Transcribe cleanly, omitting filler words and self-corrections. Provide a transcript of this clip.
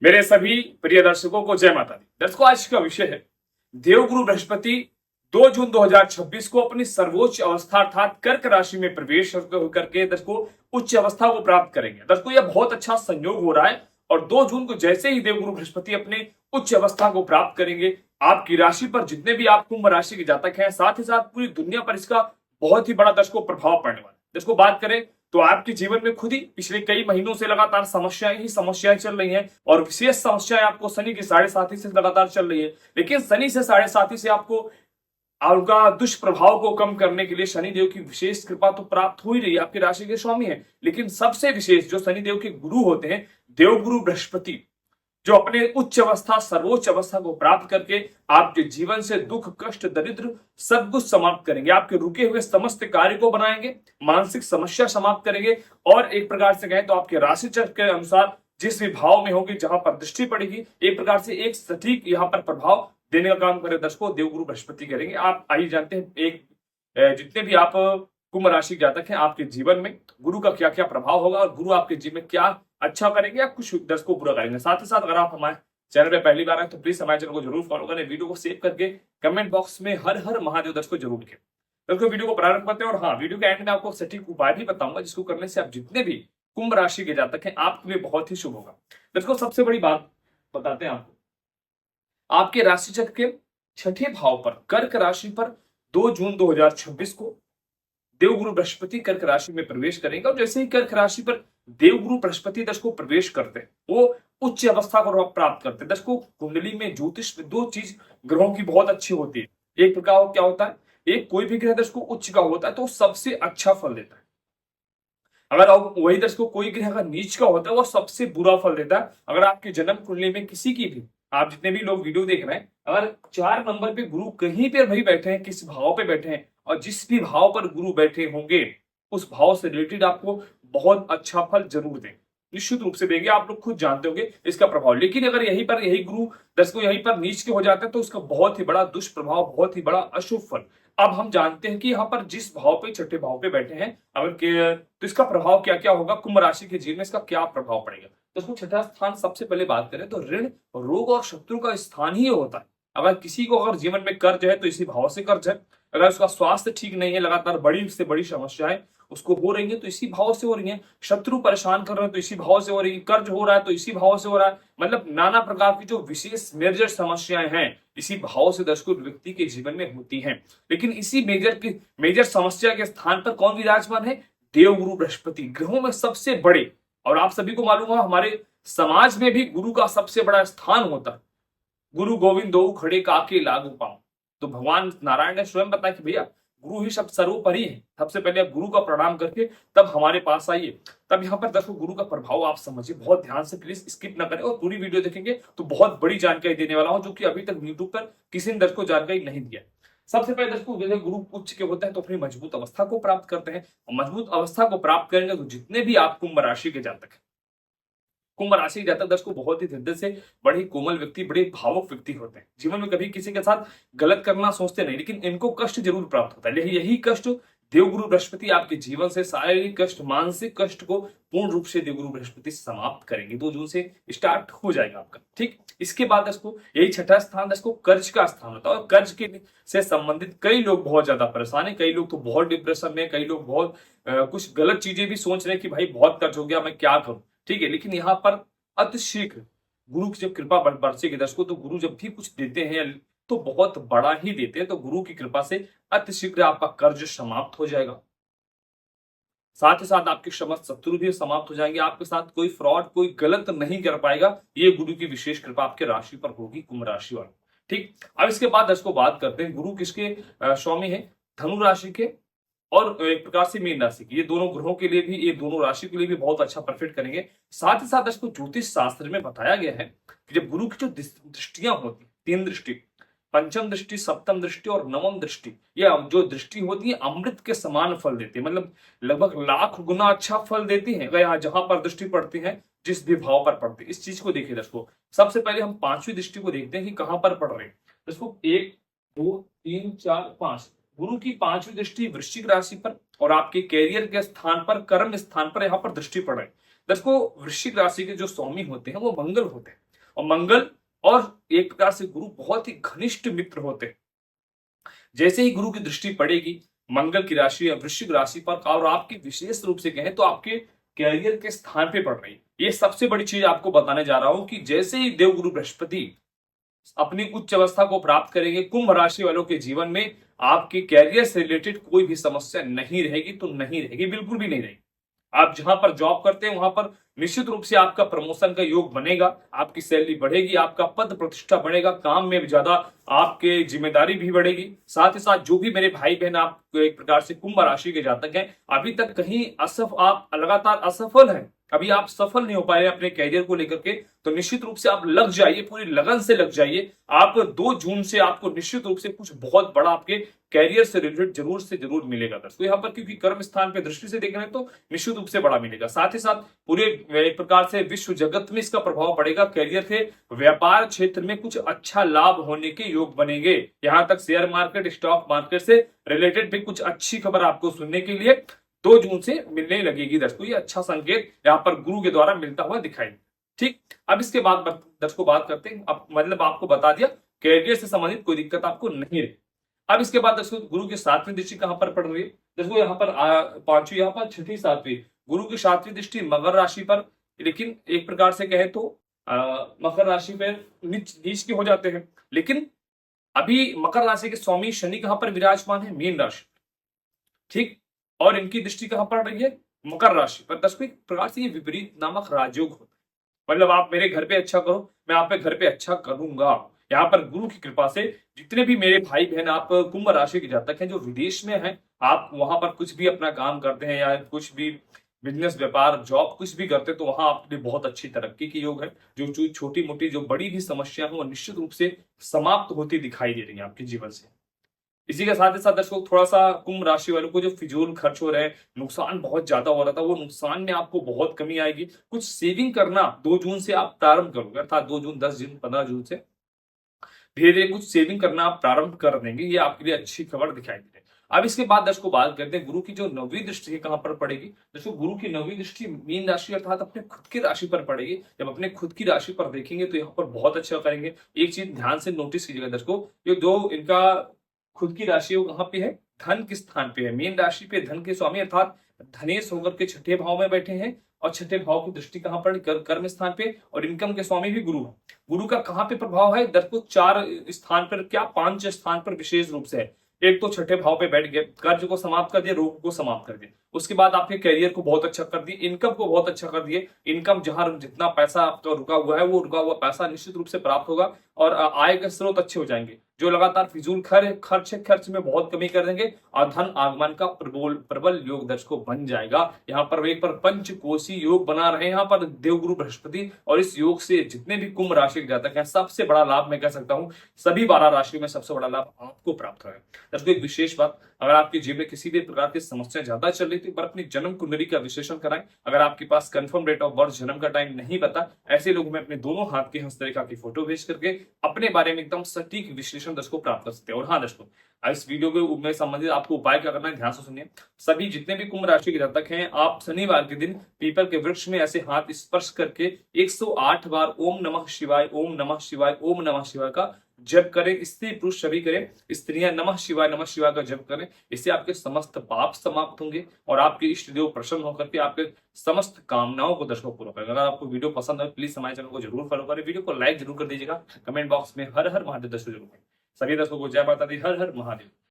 मेरे सभी प्रिय दर्शकों को जय माता दी। दर्शकों, आज का विषय है देवगुरु बृहस्पति 2 जून 2026 को अपनी सर्वोच्च अवस्था अर्थात कर्क राशि में प्रवेश करके दर्शकों उच्च अवस्था को प्राप्त करेंगे। दर्शकों, यह बहुत अच्छा संयोग हो रहा है और 2 जून को जैसे ही देवगुरु बृहस्पति अपने उच्च अवस्था को प्राप्त करेंगे, आपकी राशि पर जितने भी आप कुंभ राशि के जातक हैं, साथ ही साथ पूरी दुनिया पर इसका बहुत ही बड़ा दर्शकों प्रभाव पड़ने वाला है। दर्शकों, बात करें तो आपके जीवन में खुद ही पिछले कई महीनों से लगातार समस्याएं चल रही हैं और विशेष समस्याएं आपको शनि की 7.5 से लगातार चल रही है। लेकिन शनि से 7.5 से आपको आपका दुष्प्रभाव को कम करने के लिए शनिदेव की विशेष कृपा तो प्राप्त हो ही रही है, आपकी राशि के स्वामी है। लेकिन सबसे विशेष जो शनिदेव के गुरु होते हैं, देवगुरु बृहस्पति, जो अपने उच्च अवस्था सर्वोच्च अवस्था को प्राप्त करके आपके जीवन से दुख कष्ट दरिद्र सब कुछ समाप्त करेंगे, आपके रुके हुए समस्त कार्य को बनाएंगे, मानसिक समस्या समाप्त करेंगे और एक प्रकार से कहें तो आपके राशि चक्र के अनुसार जिस भी भाव में होगी, जहां पर दृष्टि पड़ेगी, एक प्रकार से एक सटीक यहाँ पर प्रभाव देने का काम करे दर्शकों देवगुरु बृहस्पति करेंगे। आप आइए जानते हैं एक जितने भी आप कुंभ राशि जातक हैं, आपके जीवन में गुरु का क्या क्या प्रभाव होगा और गुरु आपके जीवन में क्या अच्छा करेंगे या कुछ दर्शकों बुरा करेंगे। साथ ही साथ अगर आप हमारे चैनल पे पहली बार आए तो प्लीज हमारे चैनल को जरूर फॉलो करें, वीडियो को सेव करके कमेंट बॉक्स में हर हर महादेव दर्शकों जरूर लिखें। दर्शकों, वीडियो को प्रारंभ करते हैं और हाँ, वीडियो के एंड में आपको सटीक उपाय भी बताऊंगा जिसको करने से आप जितने भी कुंभ राशि के जातक हैं आपके लिए बहुत ही शुभ होगा। दर्शकों, सबसे बड़ी बात बताते हैं आपको, आपके राशि चक्र के छठे भाव पर कर्क राशि पर 2 जून 2026 को देवगुरु बृहस्पति कर्क राशि में प्रवेश करेंगे और जैसे ही कर्क राशि पर देवगुरु बृहस्पति दर्शकों प्रवेश करते हैं, वो उच्च अवस्था को प्राप्त करते हैं। दर्शकों, कुंडली में ज्योतिष में दो चीज ग्रहों की बहुत अच्छी होती है। एक प्रकार क्या होता है, एक कोई भी ग्रह दर्शकों उच्च का होता है तो सबसे अच्छा फल देता है। अगर वही दर्शकों कोई ग्रह अगर नीच का होता है वो सबसे बुरा फल देता है। अगर आपकी जन्म कुंडली में किसी की भी, आप जितने भी लोग वीडियो देख रहे हैं, अगर 4 नंबर पे गुरु कहीं पे भी बैठे हैं, किस भाव पे बैठे हैं और जिस भी भाव पर गुरु बैठे होंगे, उस भाव से रिलेटेड आपको बहुत अच्छा फल जरूर देंगे, निश्चित रूप से देंगे। आप लोग खुद जानते होंगे इसका प्रभाव। लेकिन अगर यही गुरु दर्शकों यहीं पर नीच के हो जाते हैं तो उसका बहुत ही बड़ा दुष्प्रभाव, बहुत ही बड़ा अशुभ फल। अब हम जानते हैं कि यहाँ पर जिस भाव पे छठे भाव पे बैठे हैं अगर तो इसका प्रभाव क्या क्या होगा, कुंभ राशि के जीवन में इसका क्या प्रभाव पड़ेगा। तो उसको छठा स्थान सबसे पहले बात करें तो ऋण, रोग और शत्रु का स्थान ही होता है। अगर किसी को अगर जीवन में कर्ज है तो इसी भाव से कर्ज है। अगर उसका स्वास्थ्य ठीक नहीं है, लगातार बड़ी से बड़ी समस्याएं उसको हो रही है तो इसी भाव से हो रही है। शत्रु परेशान कर रहे हैं तो इसी भाव से हो रही है। कर्ज हो रहा है तो इसी भाव से हो रहा है। मतलब नाना प्रकार की जो विशेष मेजर समस्याएं हैं इसी भाव से दर्शकों व्यक्ति के जीवन में होती हैं। लेकिन इसी मेजर समस्या के स्थान पर कौन विराजमान है, देवगुरु बृहस्पति, ग्रहों में सबसे बड़े। और आप सभी को मालूम है हमारे समाज में भी गुरु का सबसे बड़ा स्थान होता है। गुरु गोविंद दो खड़े काके लागू पाऊं, तो भगवान नारायण ने स्वयं बताया कि भैया गुरु ही सब सर्वोपरि है। सबसे पहले आप गुरु का प्रणाम करके तब हमारे पास आइए। तब यहाँ पर देखो गुरु का प्रभाव आप समझिए, बहुत ध्यान से प्लीज स्किप ना करें और पूरी वीडियो देखेंगे तो बहुत बड़ी जानकारी देने वाला हूं जो कि अभी तक यूट्यूब पर किसी ने दर्शकों जानकारी नहीं दिया। सबसे पहले दर्शकों जैसे गुरु उच्च के होते हैं तो अपनी मजबूत अवस्था को प्राप्त करते हैं और मजबूत अवस्था को प्राप्त करेंगे तो जितने भी आप कुंभ राशि के जातक हैं, कुंभ राशि के जातक दर्शकों बहुत ही हृदय से बड़े कोमल व्यक्ति, बड़े भावुक व्यक्ति होते हैं। जीवन में कभी किसी के साथ गलत करना सोचते नहीं, लेकिन इनको कष्ट जरूर प्राप्त होता है। यही कष्ट देवगुरु बृहस्पति आपके जीवन से शारीरिक कष्ट, मानसिक कष्ट को पूर्ण रूप से देवगुरु बृहस्पति समाप्त करेंगे। 2 जून से स्टार्ट हो जाएगा आपका, ठीक। इसके बाद दर्शकों यही छठा स्थान दर्शकों कर्ज का स्थान होता है और कर्ज के से संबंधित कई लोग बहुत ज्यादा परेशान है। कई लोग तो बहुत डिप्रेशन में, कई लोग बहुत कुछ गलत चीजें भी सोच रहे हैं कि भाई बहुत कर्ज हो गया, मैं क्या करूं, ठीक है। लेकिन यहाँ पर अतिशीघ्र गुरु की जब कृपा बरसेगी दर्शकों, तो गुरु जब भी कुछ देते हैं तो बहुत बड़ा ही देते हैं। तो गुरु की कृपा से अतिशीघ्र आपका कर्ज समाप्त हो जाएगा। साथ ही साथ आपके समस्त शत्रु भी समाप्त हो जाएंगे। आपके साथ कोई फ्रॉड, कोई गलत नहीं कर पाएगा। ये गुरु की विशेष कृपा आपके राशि पर होगी, कुंभ राशि वालों, ठीक। अब इसके बाद दर्शकों बात करते हैं गुरु किसके स्वामी है, धनु राशि के और एक प्रकार से मीन राशि की। ये दोनों ग्रहों के लिए भी, ये दोनों राशि के लिए भी बहुत अच्छा परफेक्ट करेंगे। साथ ही साथ दर्शकों ज्योतिष शास्त्र में बताया गया है कि जब गुरु की जो दृष्टियां होती, 3 दृष्टि, पंचम दृष्टि, सप्तम दृष्टि और नवम दृष्टि, ये जो दृष्टि होती है अमृत के समान फल देती है। मतलब लगभग लाख गुना अच्छा फल देती है यहाँ जहां पर दृष्टि पड़ती है, जिस भी भाव पर पड़ती है। इस चीज को देखिए दर्शकों, सबसे पहले हम 5वीं दृष्टि को देखते हैं कि कहां पर पड़ रहे हैं। दर्शकों 1 2 3 4 5, गुरु की 5वीं दृष्टि वृश्चिक राशि पर और आपके कैरियर के स्थान पर, कर्म स्थान पर यहाँ पर दृष्टि पड़ रही है। दर्शकों वृश्चिक राशि के जो स्वामी होते हैं वो मंगल होते हैं, और मंगल और एक प्रकार से गुरु बहुत ही घनिष्ठ मित्र होते हैं। जैसे ही गुरु की दृष्टि पड़ेगी मंगल की राशि या वृश्चिक राशि पर, और आपकी विशेष रूप से कहें तो आपके कैरियर के स्थान पे पड़ रही है, ये सबसे बड़ी चीज आपको बताने जा रहा हूं कि जैसे ही देवगुरु बृहस्पति अपनी उच्च अवस्था को प्राप्त करेंगे, कुंभ राशि वालों के जीवन में आपके कैरियर से रिलेटेड कोई भी समस्या नहीं रहेगी, तो नहीं रहेगी, बिल्कुल भी नहीं रहेगी। आप जहां पर जॉब करते हैं वहां पर निश्चित रूप से आपका प्रमोशन का योग बनेगा, आपकी सैलरी बढ़ेगी, आपका पद प्रतिष्ठा बढ़ेगा, काम में भी ज्यादा आपके जिम्मेदारी भी बढ़ेगी। साथ ही साथ जो भी मेरे भाई बहन आप एक प्रकार से कुंभ राशि के जातक हैं, अभी तक कहीं आप लगातार असफल हैं, अभी आप सफल नहीं हो पाए अपने कैरियर को लेकर के, तो निश्चित रूप से आप लग जाइए, पूरी लगन से लग जाइए। आप 2 जून से आपको निश्चित रूप से कुछ बहुत बड़ा आपके कैरियर से रिलेटेड जरूर से जरूर मिलेगा दोस्तों। यहाँ पर क्योंकि कर्म स्थान पे दृष्टि से देख रहे हैं तो निश्चित रूप से बड़ा मिलेगा। साथ ही साथ पूरे एक प्रकार से विश्व जगत में इसका प्रभाव पड़ेगा, कैरियर के व्यापार क्षेत्र में कुछ अच्छा लाभ होने के योग बनेंगे। यहाँ तक शेयर मार्केट, स्टॉक मार्केट से रिलेटेड भी कुछ अच्छी खबर आपको सुनने के लिए 2 जून से मिलने लगेगी दोस्तों। ये अच्छा संकेत यहाँ पर गुरु के द्वारा मिलता हुआ दिखाई। ठीक, अब इसके बाद दर्शकों बात करते हैं, अब मतलब आपको बता दिया कैरियर से संबंधित कोई दिक्कत आपको नहीं रही। अब इसके बाद दर्शकों गुरु की 7वीं दृष्टि कहां पर पड़ रही है दर्शकों, यहाँ पर 5वीं, यहाँ पर 6ठी 7वीं, गुरु की 7वीं दृष्टि मकर राशि पर, लेकिन एक प्रकार से कहे तो मकर राशि पर नीच के हो जाते हैं, लेकिन अभी मकर राशि के स्वामी शनि कहां पर विराजमान है, मीन राशि। ठीक, और इनकी दृष्टि कहां पड़ रही है, मकर राशि पर। दर्शकों एक प्रकार से ये विपरीत नामक राजयोग होता है, मतलब आप मेरे घर पे अच्छा करो, मैं आप पे घर पे अच्छा करूंगा। यहाँ पर गुरु की कृपा से जितने भी मेरे भाई बहन आप कुंभ राशि के जातक हैं जो विदेश में हैं, आप वहां पर कुछ भी अपना काम करते हैं या कुछ भी बिजनेस, व्यापार, जॉब कुछ भी करते हैं, तो वहां आपके बहुत अच्छी तरक्की की योग है। जो छोटी मोटी जो बड़ी भी समस्या है वो निश्चित रूप से समाप्त होती दिखाई दे रही है आपके जीवन से। इसी के साथ ही साथ दर्शकों थोड़ा सा कुंभ राशि वालों को जो फिजूल खर्च हो रहे हैं, नुकसान बहुत ज्यादा हो रहा था, वो नुकसान में आपको बहुत कमी आएगी। कुछ सेविंग करना 2 जून से आप प्रारंभ करोगे, अर्थात 2 जून, 10 जून, 15 जून से धीरे धीरे कुछ सेविंग करना आप प्रारंभ कर देंगे, ये आपके लिए अच्छी खबर दिखाई दे रही है। अब इसके बाद दर्शकों बात करते हैं गुरु की जो 9वीं दृष्टि है कहां पर पड़ेगी। दर्शकों गुरु की 9वीं दृष्टि मीन राशि अर्थात अपने खुद की राशि पर पड़ेगी। जब अपने खुद की राशि पर देखेंगे तो यहाँ पर बहुत अच्छा करेंगे। एक चीज ध्यान से नोटिस कीजिएगा दर्शकों, ये जो इनका खुद की राशि वो कहां पे है, धन किस स्थान पे है, मीन राशि पे धन के स्वामी अर्थात धनेश होकर के 6ठे भाव में बैठे हैं, और 6ठे भाव की दृष्टि कहां पर, कर्म स्थान पे, और इनकम के स्वामी भी गुरु है। गुरु का कहां पे प्रभाव है दर्शकों, 4 स्थान पर, क्या 5 स्थान पर विशेष रूप से है। एक तो 6ठे भाव पे बैठ गए, कर्ज को समाप्त कर दिया, रोग को समाप्त कर दिया, उसके बाद आपके करियर को बहुत अच्छा कर दिए, इनकम को बहुत अच्छा कर दिए। इनकम जहां जितना पैसा आपका रुका हुआ है वो रुका हुआ पैसा निश्चित रूप से प्राप्त होगा, और आय के स्रोत अच्छे हो जाएंगे। जो लगातार फिजूल खर्च में बहुत कमी कर देंगे, और धन आगमन का प्रबल योग दर्शकों बन जाएगा। यहाँ पर एक पर पंचकोशी योग बना रहे हैं यहाँ पर देवगुरु बृहस्पति, और इस योग से जितने भी कुंभ राशि के जातक हैं सबसे बड़ा लाभ मैं कह सकता हूँ, सभी 12 राशियों में सबसे बड़ा लाभ आपको प्राप्त होगा। दर्शकों एक विशेष बात, अगर आपके जीवन में किसी भी प्रकार की समस्या ज्यादा चल रही थी, पर अपनी जन्म कुंडली का विश्लेषण कराएं। अगर आपके पास कंफर्म डेट ऑफ बर्थ, जन्म का टाइम नहीं पता, ऐसे लोग में अपने दोनों हाथ की हस्तरेखा की फोटो भेज करके अपने बारे में एकदम सटीक विश्लेषण दर्शकों प्राप्त कर सकते हैं। और हाँ दर्शकों, इस वीडियो में संबंधित आपको उपाय क्या करना है ध्यान से सुनिए। सभी जितने भी कुंभ राशि के जातक हैं, आप शनिवार के दिन पीपल के वृक्ष में ऐसे हाथ स्पर्श करके 108 बार ओम नमः शिवाय, ओम नमः शिवाय, ओम नमः शिवाय का जप करें। स्त्री पुरुष सभी करें, स्त्रियां नमः शिवाय का जप करें। इससे आपके समस्त पाप समाप्त होंगे और आपके इष्ट देव प्रसन्न होकर के आपके समस्त कामनाओं को दर्शकों पूरा करेंगे। अगर आपको वीडियो पसंद है प्लीज हमारे चैनल को जरूर फॉलो करें, वीडियो को लाइक जरूर कर दीजिएगा, कमेंट बॉक्स में हर हर महादेव दर्शकों जरूर करें। सभी दर्शकों को जय माता दी, हर हर महादेव।